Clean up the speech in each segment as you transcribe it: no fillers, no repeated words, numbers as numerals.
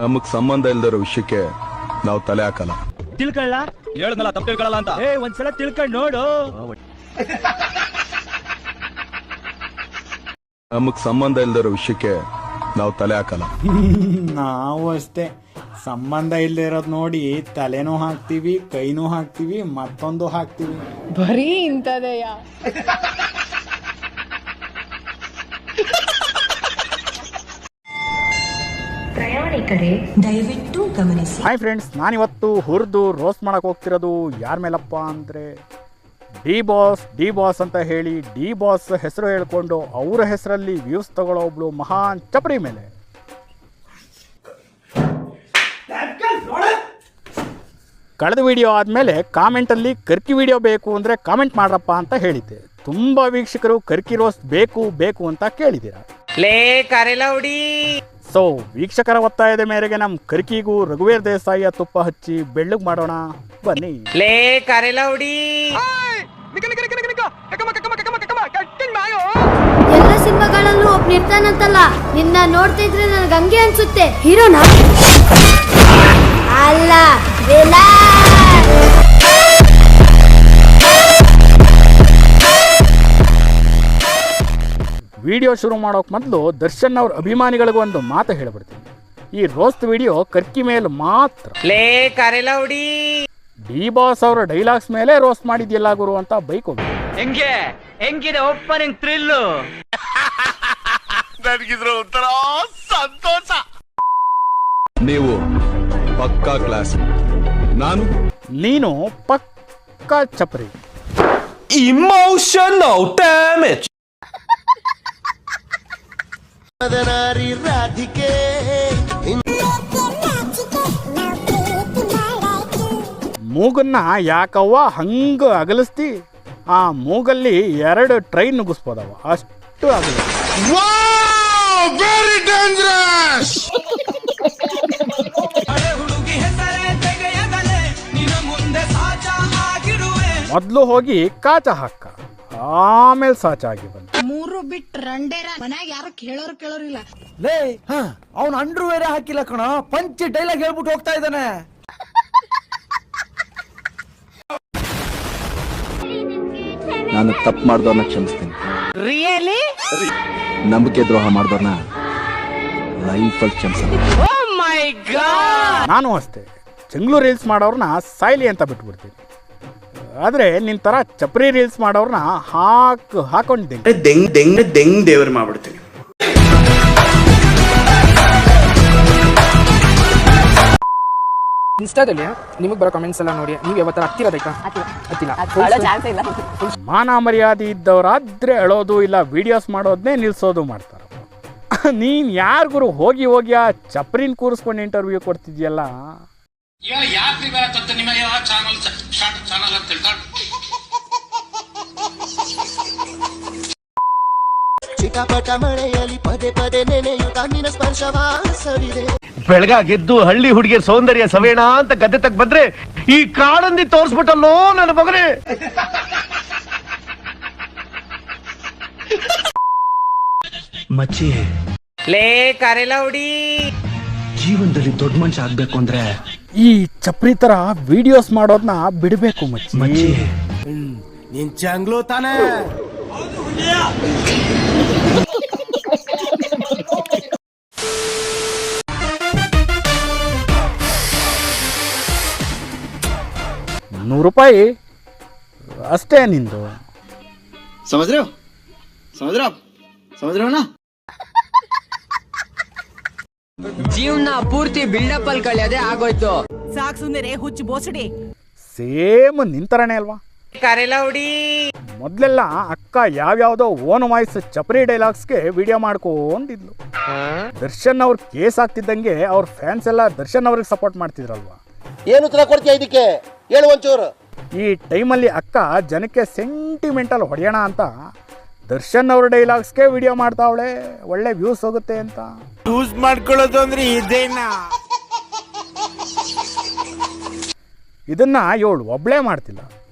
ನಮಗ್ ಸಂಬಂಧ ಇಲ್ದಿರೋ ವಿಷಯಕ್ಕೆ ನಾವು ತಲೆ ಹಾಕಲ್ಲ. ತಿಳ್ಕೊಳ್ಳ ಹೇಳದ್ನಲ್ಲ ತಪ್ಪು ತಿಳ್ಕೊಳ್ಳಲ್ಲ ಅಂತ. ಒಂದ್ಸಲ ತಿಳ್ಕೊಂಡ್ ನೋಡು. ನಮಗ್ ಸಂಬಂಧ ಇಲ್ದಿರೋ ವಿಷಯಕ್ಕೆ ನಾವು ತಲೆ ಹಾಕಲ್ಲ. ನಾವು ಅಷ್ಟೇ, ಸಂಬಂಧ ಇಲ್ಲದೆ ಇರೋದು ನೋಡಿ ತಲೆನೂ ಹಾಕ್ತೀವಿ, ಕೈನೂ ಹಾಕ್ತೀವಿ, ಮತ್ತೊಂದು ಹಾಕ್ತೀವಿ. ಬರೀ ಇಂಥದೆಯಾ? ಪ್ರಯಾಣಿಕರೇ ದಯವಿಟ್ಟು ಗಮನಿಸಿ. ಹಾಯ್ ಫ್ರೆಂಡ್ಸ್, ನಾನಿವತ್ತು ಹುರಿದು ರೋಸ್ಟ್ ಮಾಡಕ್ಕೆ ಹೋಗ್ತಿರೋದು ಯಾರ ಮೇಲಪ್ಪ ಅಂದರೆ ಡಿ ಬಾಸ್ ಅಂತ ಹೇಳಿ ಡಿ ಬಾಸ್ ಹೆಸರು ಹೇಳ್ಕೊಂಡು ಅವರ ಹೆಸರಲ್ಲಿ ವ್ಯೂಸ್ ತಗೊಳ್ಳೋ ಒಬ್ಳು ಮಹಾನ್ ಚಪರಿ ಮೇಲೆ. ಕಳೆದ ವಿಡಿಯೋ ಆದಮೇಲೆ ಕಾಮೆಂಟಲ್ಲಿ ಕರ್ಕಿ ವಿಡಿಯೋ ಬೇಕು ಅಂದರೆ ಕಾಮೆಂಟ್ ಮಾಡ್ರಪ್ಪ ಅಂತ ಹೇಳಿದ್ದೆ. ತುಂಬ ವೀಕ್ಷಕರು ಕರ್ಕಿ ರೋಸ್ಟ್ ಬೇಕು ಅಂತ ಕೇಳಿದ್ದೀರ. ಸೊ ವೀಕ್ಷಕರ ಒತ್ತಾಯದ ಮೇರೆಗೆ ನಮ್ಮ ಕರ್ಕಿಗೂ ರಘುವೀರ್ ದೇಸಾಯಿಯ ತುಪ್ಪ ಹಚ್ಚಿ ಬೆಳ್ಳಗ್ ಮಾಡೋಣ ಬನ್ನಿ. ಎಲ್ಲ ಸಿನಿಮಾಗಳಲ್ಲೂ ಒಬ್ಬ ನಿರ್ತಾನಂತಲ್ಲ, ನಿನ್ನ ನೋಡ್ತಾ ಇದ್ರೆ ನನಗೆ ಹಂಗೆ ಅನ್ಸುತ್ತೆ. ಹೀರೋನಾ ಅಲ್ಲ, ವಿಡಿಯೋ ಶುರು ಮಾಡೋಕೆ ಮೊದಲು ದರ್ಶನ್ ಅವ್ರ ಅಭಿಮಾನಿಗಳಿಗೂ ಒಂದು ಮಾತು ಹೇಳ್ಬಿಡ್ತೀನಿ. ಈ ರೋಸ್ಟ್ ವಿಡಿಯೋ ಕರ್ಕಿ ಮೇಲೆ ಮಾತ್ರ. ಡಿ ಬಾಸ್ ಅವರ ಡೈಲಾಗ್ಸ್ ಮೇಲೆ ರೋಸ್ಟ್ ಮಾಡಿದ್ಯಲ್ಲ ಗುರು ಅಂತ ಬೈಕ್ ಹೋಗಿ. ಹೆಂಗಿದೆ ಓಪನಿಂಗ್ ಥ್ರಿಲ್ಲು? ನನಗಿದ್ರ ಒಂಥರ ಸಂತೋಷ. ನೀವು ಪಕ್ಕಾ ಕ್ಲಾಸ್, ನೀನು ಪಕ್ಕಾ ಚಪ್ರಿ. Emotional damage. ಮೂಗನ್ನ ಯಾಕವ್ವ ಹಂಗ ಅಗಲಿಸ್ತಿ? ಆ ಮೂಗಲ್ಲಿ 2 ಟ್ರೈನ್ ನುಗ್ಗಿಸ್ಬೋದವ, ಅಷ್ಟು ಅಗಲ. ಮೊದಲು ಹೋಗಿ ಕಾಚ ಹಾಕ, ಆಮೇಲೆ ಸಾಚಾಗಿ ಬಂದ. 3 ಬಿಟ್ ರಂಡೇರ ಮನ್ಯಾಗ ಯಾರು ಕೇಳೋರಿಲ್ಲ. ಲೇ ಅವ್ನು ಅಂಡ್ರು ಬೇರೆ ಹಾಕಿಲ್ಲ ಕಣ, ಪಂಚ್ ಡೈಲಾಗ್ ಹೇಳ್ಬಿಟ್ಟು ಹೋಗ್ತಾ ಇದ್ದಾನೆ. ನಾನು ತಪ್ಪು ಮಾಡ್ದವ್ರನ್ನ ಕ್ಷಮಿಸ್ತೀನಿ. ರಿಯಲಿ? ನಂಬಿಕೆ ದ್ರೋಹ ಮಾಡ್ದವ್ರನ್ನ ಲೈಫಲ್ಲಿ ಕ್ಷಮಿಸ್ತೀನಿ. ನಾನು ಅಷ್ಟೇ, ಚೆಂಗ್ಳು ರೀಲ್ಸ್ ಮಾಡೋರ್ನ ಸಾಯ್ಲಿ ಅಂತ ಬಿಟ್ಬಿಡ್ತೀನಿ. ಆದ್ರೆ ನಿನ್ ತರ ಚಪ್ರಿ ರೀಲ್ಸ್ ಮಾಡೋರ್ನ ಹಾಕೊಂಡಿದ್ದೀನಿ. ದೆಂಗ್ ದೇವ್ರ ಮಾಡ್ಬಿಡ್ತೀನಿ. ಇನ್ಸ್ಟಾದಲ್ಲಿ ನಿಮಗೆ ಬರೋ ಕಮೆಂಟ್ಸ್ ಎಲ್ಲ ನೋಡಿ ನೀವು ಯಾವತ್ತರ ಹತ್ತಿಲ್ಲ. ಮಾನ ಮರ್ಯಾದೆ ಇದ್ದವರಾದ್ರೆ ಅಳೋದು ಇಲ್ಲ, ವಿಡಿಯೋಸ್ ಮಾಡೋದನ್ನೇ ನಿಲ್ಸೋದು ಮಾಡ್ತಾರ. ನೀನ್ ಯಾರ್ ಗುರು ಹೋಗಿ ಆ ಚಪ್ರಿನ್ ಕೂರಿಸ್ಕೊಂಡು ಇಂಟರ್ವ್ಯೂ ಕೊಡ್ತಿದ್ಯಲ್ಲ. ಚಿಟಪಟ ಮಳೆಯಲ್ಲಿ ಪದೇ ಪದೇ ನೆನೆಯುತ್ತ ನಿನ್ನ ಸ್ಪರ್ಶವಾಸವಿದೆ. ಬೆಳಗಾಗೆದ್ದು ಹಳ್ಳಿ ಹುಡುಗಿಯ ಸೌಂದರ್ಯ ಸವೇಣ ಅಂತ ಗದ್ದೆ ತಕ್ ಬಂದ್ರೆ ಈ ಕಾಡಂದಿ ತೋರ್ಸ್ಬಿಟ್ಟಲ್ಲೋ ನನ್ನ ಮಗನೇ. ಮಚ್ಚಿ ಜೀವನದಲ್ಲಿ ದೊಡ್ಡ ಮನುಷ್ಯ ಆಗ್ಬೇಕು ಅಂದ್ರೆ ಈ ಚಪ್ರಿ ತರ ವಿಡಿಯೋಸ್ ಮಾಡೋದನ್ನ ಬಿಡಬೇಕು ಮಚ್ಚಿ. ನೀನ್ ಚಂಗ್ಲು ತಾನೆ. ₹100 ಅಷ್ಟೇ ನಿಂದು. ಜೀವನ ಪೂರ್ತಿ ಬಿಲ್ಡಪ್ ಅಲ್ಲಿ ಕಳೆಯೋದೇ ಆಗೋಯ್ತು. ಸಾಕ್ ಸುಂದರಿ ಹುಚ್ಚು ಬೋಸಡಿ. ಸೇಮ್ ನಿಂತರನೇ ಅಲ್ವಾ? ಮೊದ್ಲೆಲ್ಲ ಅಕ್ಕ ಯಾವ್ಯಾವ್ದೋ ಓನ್ ವಾಯ್ಸ್ ಚಪ್ರಿ ಡೈಲಾಗ್ಸ್ಗೆ ವಿಡಿಯೋ ಮಾಡ್ಕೊಂಡಿದ್ಲು. ದರ್ಶನ್ ಅವ್ರ ಕೇಸ್ ಆಗ್ತಿದ್ದಂಗೆ ಅವ್ರ ಫ್ಯಾನ್ಸ್ ಎಲ್ಲ ದರ್ಶನ್ ಅವ್ರಿಗೆ ಸಪೋರ್ಟ್ ಮಾಡ್ತಿದ್ರಲ್ವಾ. ಏನು ಉತ್ತರ ಕೊಡ್ತೀಯ ಇದಕ್ಕೆ? ಹೇಳು ಒಂಚೂರು. ಈ ಟೈಮಲ್ಲಿ ಅಕ್ಕ ಜನಕ್ಕೆ ಸೆಂಟಿಮೆಂಟಲ್ ಹೊಡೆಯೋಣ ಅಂತ ದರ್ಶನ್ ಅವ್ರ ಡೈಲಾಗ್ಸ್ಗೆ ವಿಡಿಯೋ ಮಾಡ್ತಾವಳೆ, ಒಳ್ಳೆ ವ್ಯೂಸ್ ಹೋಗುತ್ತೆ ಅಂತ. ಯೂಸ್ ಮಾಡ್ಕೊಳ್ಳೋದು ಅಂದ್ರೆ ಇದೇನಾ? ಇದನ್ನ ಇವಳು ಒಬ್ಳೇ ಮಾಡ್ತಿಲ್ಲ,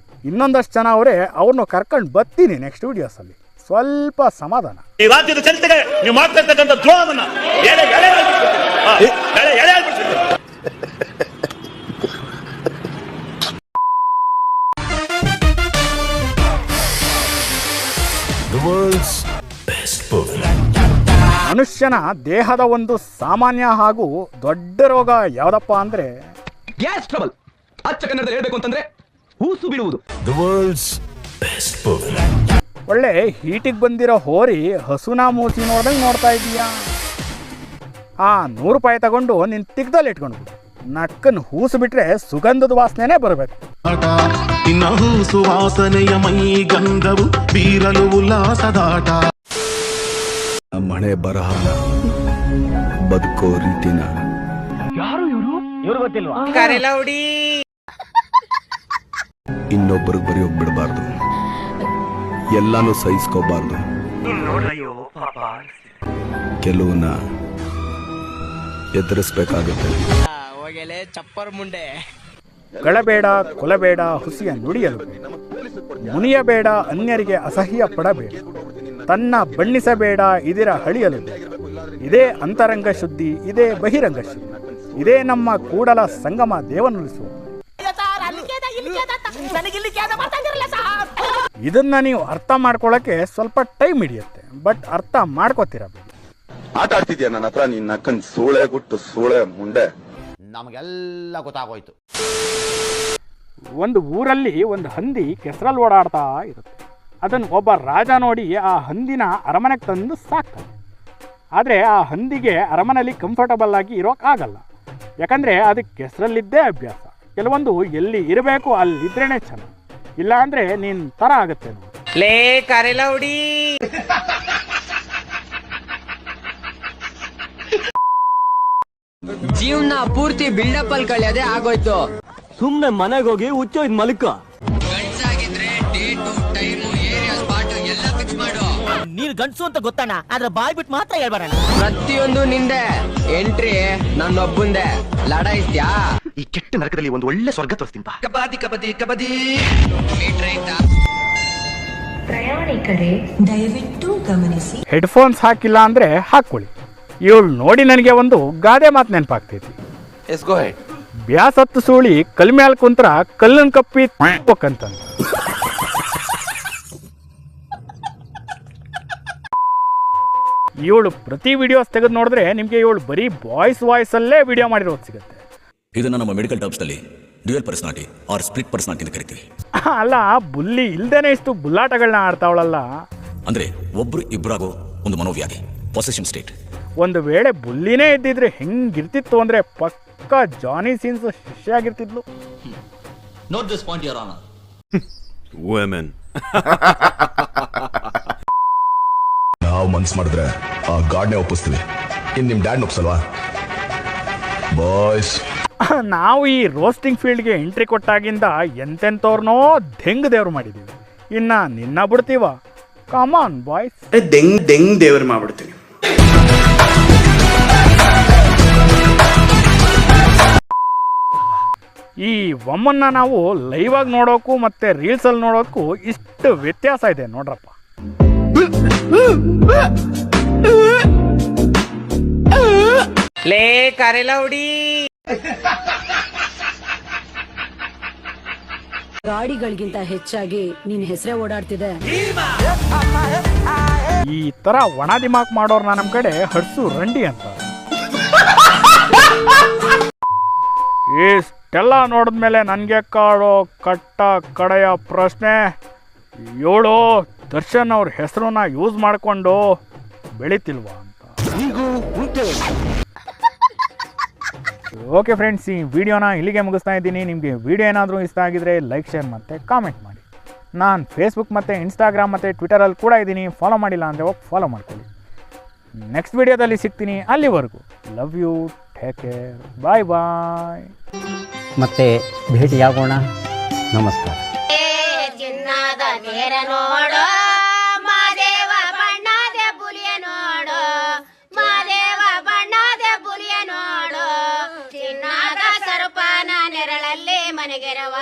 ಇನ್ನೊಂದಷ್ಟು ಜನ ಅವರೇ. ಅವ್ರನ್ನ ಕರ್ಕೊಂಡು ಬರ್ತೀನಿ ನೆಕ್ಸ್ಟ್ ವಿಡಿಯೋಸಲ್ಲಿ. ಸ್ವಲ್ಪ ಸಮಾಧಾನ. ಈ ರಾಜ್ಯದ ಜನತೆಗೆ ನೀವು ಮಾಡ್ತಾ ಇರ್ತಕ್ಕಂಥ ದ್ರೋಹವನ್ನ ಮನುಷ್ಯನ ದೇಹದ ಒಂದು ಸಾಮಾನ್ಯ ಹಾಗೂ ದೊಡ್ಡ ರೋಗ ಯಾವುದಪ್ಪ ಅಂದರೆ ಗ್ಯಾಸ್ ಟ್ರಬಲ್. ಅಚ್ಚ ಕನ್ನಡದಲ್ಲಿ ಹೇಳ್ಬೇಕು ಅಂತಂದ್ರೆ ಹೂಸು ಬಿಡುವುದು. ಒಳ್ಳೆ ಹೀಟಿಗೆ ಬಂದಿರೋ ಹೋರಿ ಹಸುನ ಮೂಸಿ ನೋಡ್ದಂಗೆ ನೋಡ್ತಾ ಇದೀಯಾ. ಆ 100 ರೂಪಾಯಿ ತಗೊಂಡು ನಿನ್ನ ತಿಗ್ದಲ್ಲಿ ಇಟ್ಕೊಂಡು ಬಿಡು. ನಕ್ಕನ್ ಹೂಸು ಬಿಟ್ರೆ ಸುಗಂಧದ ವಾಸನೆನೇ ಬರಬೇಕು. ಇನ್ನ ಹೂಸು ವಾಸನೆಯ ಮೈ ಗಂಧವು ಬೀರಲು ಉಲ್ಲಾಸದಾಟ. ಮಳೆ ಬರಹ ಬದುಕೋ ರೀತಿನ ಇವ್ರು ಗೊತ್ತಿಲ್ವಾ? ಇನ್ನೊಬ್ಬರಿಗೆ ಬರೆಯೋಕ್ ಬಿಡಬಾರ್ದು, ಎಲ್ಲಾನು ಸಹಿಸ್ಕೋಬಾರ್ದು. ಕೆಲವನ್ನ ಎದುರಿಸ್ಬೇಕಾಗುತ್ತೆ. ಗಳಬೇಡ, ಕೊಲಬೇಡ, ಹುಸಿಯ ನುಡಿಯಲು ಮುನಿಯಬೇಡ, ಅನ್ಯರಿಗೆ ಅಸಹ್ಯ ಪಡಬೇಡ, ತನ್ನ ಬಣ್ಣಿಸಬೇಡ, ಇದಿರ ಹಳಿಯಲು. ಇದೇ ಅಂತರಂಗ ಶುದ್ಧಿ, ಇದೇ ಬಹಿರಂಗ ಶುದ್ಧಿ, ಇದೇ ನಮ್ಮ ಕೂಡಲ ಸಂಗಮ ದೇವನುಳಿಸುವ. ಇದನ್ನ ನೀವು ಅರ್ಥ ಮಾಡ್ಕೊಳ್ಳೋಕೆ ಸ್ವಲ್ಪ ಟೈಮ್ ಹಿಡಿಯುತ್ತೆ, ಬಟ್ ಅರ್ಥ ಮಾಡ್ಕೋತೀರಬೇಕು. ಆಟ ಆಡ್ತಿದ್ಯಾ ನನ್ನ ಹತ್ರ? ನಿನ್ನ ನಕ್ಕನ್ ಸೂಳೆ ಗುಟ್ಟು ಸೂಳೆ ಮುಂಡೆ. ನಮಗೆಲ್ಲ ಗೊತ್ತಾಗೋಯ್ತು. ಒಂದು ಊರಲ್ಲಿ ಒಂದು ಹಂದಿ ಕೆಸರಲ್ಲಿ ಓಡಾಡ್ತಾ ಇರುತ್ತೆ. ಅದನ್ನು ಒಬ್ಬ ರಾಜ ನೋಡಿ ಆ ಹಂದಿನ ಅರಮನೆಗೆ ತಂದು ಸಾಕ್ತಾನೆ. ಆದರೆ ಆ ಹಂದಿಗೆ ಅರಮನೆಯಲ್ಲಿ ಕಂಫರ್ಟಬಲ್ ಆಗಿ ಇರೋಕ್ಕಾಗಲ್ಲ, ಯಾಕಂದರೆ ಅದಕ್ಕೆ ಕೆಸರಲ್ಲಿದ್ದೇ ಅಭ್ಯಾಸ. ಕೆಲವೊಂದು ಎಲ್ಲಿ ಇರಬೇಕು ಅಲ್ಲಿದ್ರೇನೆ ಚೆನ್ನಾಗಿ, ಇಲ್ಲ ಅಂದರೆ ನೀನು ಥರ ಆಗುತ್ತೆ. ಲೇ ಕರೆಲೌಡಿ. ಜೀವನ ಪೂರ್ತಿ ಬಿಲ್ಡಪ್ ಅಲ್ಲಿ ಕಳೆಯೋದೇ ಆಗೋಯ್ತು. ಸುಮ್ನೆ ಮನೆಗೆ ಹೋಗಿ ಹುಚ್ಚೋಯ್ತು ಮಲ್ಕ. ಗಂಡ್ಸಾಗಿದ್ರೆ ಡೇಟು ಟೈಮು ಏರಿಯಾ ಸ್ಪಾಟು ಎಲ್ಲ ಫಿಕ್ಸ್ ಮಾಡು. ನೀನ್ ಗಂಡ್ಸು ಅಂತ ಗೊತ್ತಣ್ಣ, ಆದ್ರೆ ಬಾಯ್ ಬಿಟ್ಟು ಮಾತ್ರ ಹೇಳ್ಬೇಡ. ಪ್ರತಿಯೊಂದು ನಿಂದೆ. ಎಂಟ್ರಿ ನನ್ನೊಬ್ಬಂದೆ. ಲಡಾಯಿಸ್ತ್ಯಾ? ಈ ಕೆಟ್ಟ ನರಕದಲ್ಲಿ ಒಂದು ಒಳ್ಳೆ ಸ್ವರ್ಗ ತೋರಿಸ್ತೀನಿ ಬಾ. ಕಬಾದಿ ಕಬಾದಿ ಕಬಾದಿ. ಮೀಟರ್ ಆಯ್ತಾ? ಪ್ರಯಾಣಿಕರೇ ದಯವಿಟ್ಟು ಗಮನಿಸಿ. ಹೆಡ್ಫೋನ್ಸ್ ಹಾಕಿಲ್ಲ ಅಂದರೆ ಹಾಕ್ಕೊಳ್ಳಿ. ಇವಳು ನೋಡಿ ನನಗೆ ಒಂದು ಗಾದೆ ಮಾತು ನೆನಪಾಗ್ತೈತಿ. ಬ್ಯಾಸತ್ತು ಸೂಳಿ ಕಲ್ ಮ್ಯಾಲ್ ಕುಂತ್ರ ಕಲ್ಲನ್ ಕಪ್ಪಿ ಅಂತಂದ. ಇವಳು ಪ್ರತಿ ವಿಡಿಯೋಸ್ ತೆಗೆದು ನೋಡಿದ್ರೆ ನಿಮಗೆ ಇವಳು ಬರೀ ವಾಯ್ಸಲ್ಲೇ ವಿಡಿಯೋ ಮಾಡಿರೋದು ಸಿಗುತ್ತೆ. ಇದನ್ನ ನಮ್ಮ ಮೆಡಿಕಲ್ ಟರ್ಮ್ಸ್ನಲ್ಲಿ dual personality or split personality ಅಂತ ಕರಿತೀವಿ. ಅಲ್ಲ, ಬುಲ್ಲಿ ಇಲ್ದೇನೆ ಇಷ್ಟು ಬುಲ್ಲಾಟಗಳನ್ನ ಆಡ್ತಾವಳಲ್ಲ. ಅಂದ್ರೆ ಒಬ್ರು ಇಬ್ಬರಾಗೋ ಒಂದು ಮನೋವ್ಯಾಧಿ, ಪೊಸೆಷನ್ ಸ್ಟೇಟ್. ಒಂದು ವೇಳೆ ಬುಲ್ಲಿನೇ ಇದ್ದಿದ್ರೆ ಹೆಂಗಿರ್ತಿತ್ತು ಅಂದ್ರೆ ಪಕ್ಕ ಜಾನಿ ಸೀನ್ಸ್ ಶಿಷ್ಯ ಆಗಿರ್ತಿದ್ಲು. Note this point your honour. Women ನಾವು ಮನ್ಸ್ ಮಾಡಿದ್ರೆ ಆ ಗಾಡ್ನೇ ಒಪ್ಪಿಸ್ತೀವಿ. ಇನ್ ನಿಮ್ ಡ್ಯಾಡ್ ಒಪ್ಸಲ್ವಾ ಬಾಯ್ಸ್? ನಾವು ಈ ರೋಸ್ಟಿಂಗ್ ಫೀಲ್ಡ್ಗೆ ಎಂಟ್ರಿ ಕೊಟ್ಟಾಗಿಂದ ಎಂತೆಂಥವ್ರನ್ನೋ ದೆಂಗ್ ದೇವ್ರು ಮಾಡಿದ್ದೀವಿ. ಇನ್ನ ನಿನ್ನ ಬಿಡ್ತೀವ? ಕಮಾನ್ ಬಾಯ್ಸ್. ದೆಂಗ್ ದೇವ್ರು ಮಾಡ್ಬಿಡ್ತೀನಿ. ಈ ಒಮ್ಮನ್ನ ನಾವು ಲೈವ್ ಆಗಿ ನೋಡೋಕ್ಕೂ ಮತ್ತೆ ರೀಲ್ಸ್ ಅಲ್ಲಿ ನೋಡೋಕ್ಕೂ ಇಷ್ಟು ವ್ಯತ್ಯಾಸ ಇದೆ ನೋಡ್ರಪ್ಪ. ಲೇ ಕರೆಲೌಡಿ. ಗಾಡಿಗಳಿಗಿಂತ ಹೆಚ್ಚಾಗಿ ನಿನ್ ಹೆಸರೇ ಓಡಾಡ್ತಿದೆ. ಈ ತರ ಒಣ ದಿಮಾಕ್ ಮಾಡೋರ್ನ ನಮ್ ಕಡೆ ಹಡ್ಸು ರಂಡಿ ಅಂತ. ಇಷ್ಟೆಲ್ಲ ನೋಡಿದ್ಮೇಲೆ ನನಗೆ ಕಾಡೋ ಕಟ್ಟ ಕಡೆಯ ಪ್ರಶ್ನೆ, ಇವಳು ದರ್ಶನ್ ಅವ್ರ ಹೆಸರನ್ನ ಯೂಸ್ ಮಾಡಿಕೊಂಡು ಬೆಳಿತಿಲ್ವಾ ಅಂತ. ಓಕೆ ಫ್ರೆಂಡ್ಸ್, ಈ ವಿಡಿಯೋನ ಇಲ್ಲಿಗೆ ಮುಗಿಸ್ತಾ ಇದ್ದೀನಿ. ನಿಮಗೆ ವಿಡಿಯೋ ಏನಾದರೂ ಇಷ್ಟ ಆಗಿದ್ರೆ ಲೈಕ್, ಶೇರ್ ಮತ್ತು ಕಾಮೆಂಟ್ ಮಾಡಿ. ನಾನು ಫೇಸ್ಬುಕ್ ಮತ್ತು ಇನ್ಸ್ಟಾಗ್ರಾಮ್ ಮತ್ತು ಟ್ವಿಟರಲ್ಲಿ ಕೂಡ ಇದ್ದೀನಿ. ಫಾಲೋ ಮಾಡಿಲ್ಲ ಅಂದರೆ ಹೋಗಿ ಫಾಲೋ ಮಾಡ್ಕೊಳ್ಳಿ. ನೆಕ್ಸ್ಟ್ ವಿಡಿಯೋದಲ್ಲಿ ಸಿಗ್ತೀನಿ. ಅಲ್ಲಿವರೆಗೂ ಲವ್ ಯು, ಟೇಕ್ ಕೇರ್, ಬಾಯ್ ಬಾಯ್. ಮತ್ತೆ ಭೇಟಿಯಾಗೋಣ. ನಮಸ್ಕಾರ. ಚಿನ್ನದ ನೇರ ನೋಡೋ ಮಾದೇವ ಬಣ್ಣದ ಬುಲಿಯ ನೋಡೋ, ಮಾದೇವ ಬಣ್ಣದ ಬುಲಿಯ ನೋಡೋ, ಚಿನ್ನದ ಸರಪಾನ ನೆರಳಲ್ಲಿ ಮನೆಗೆರವ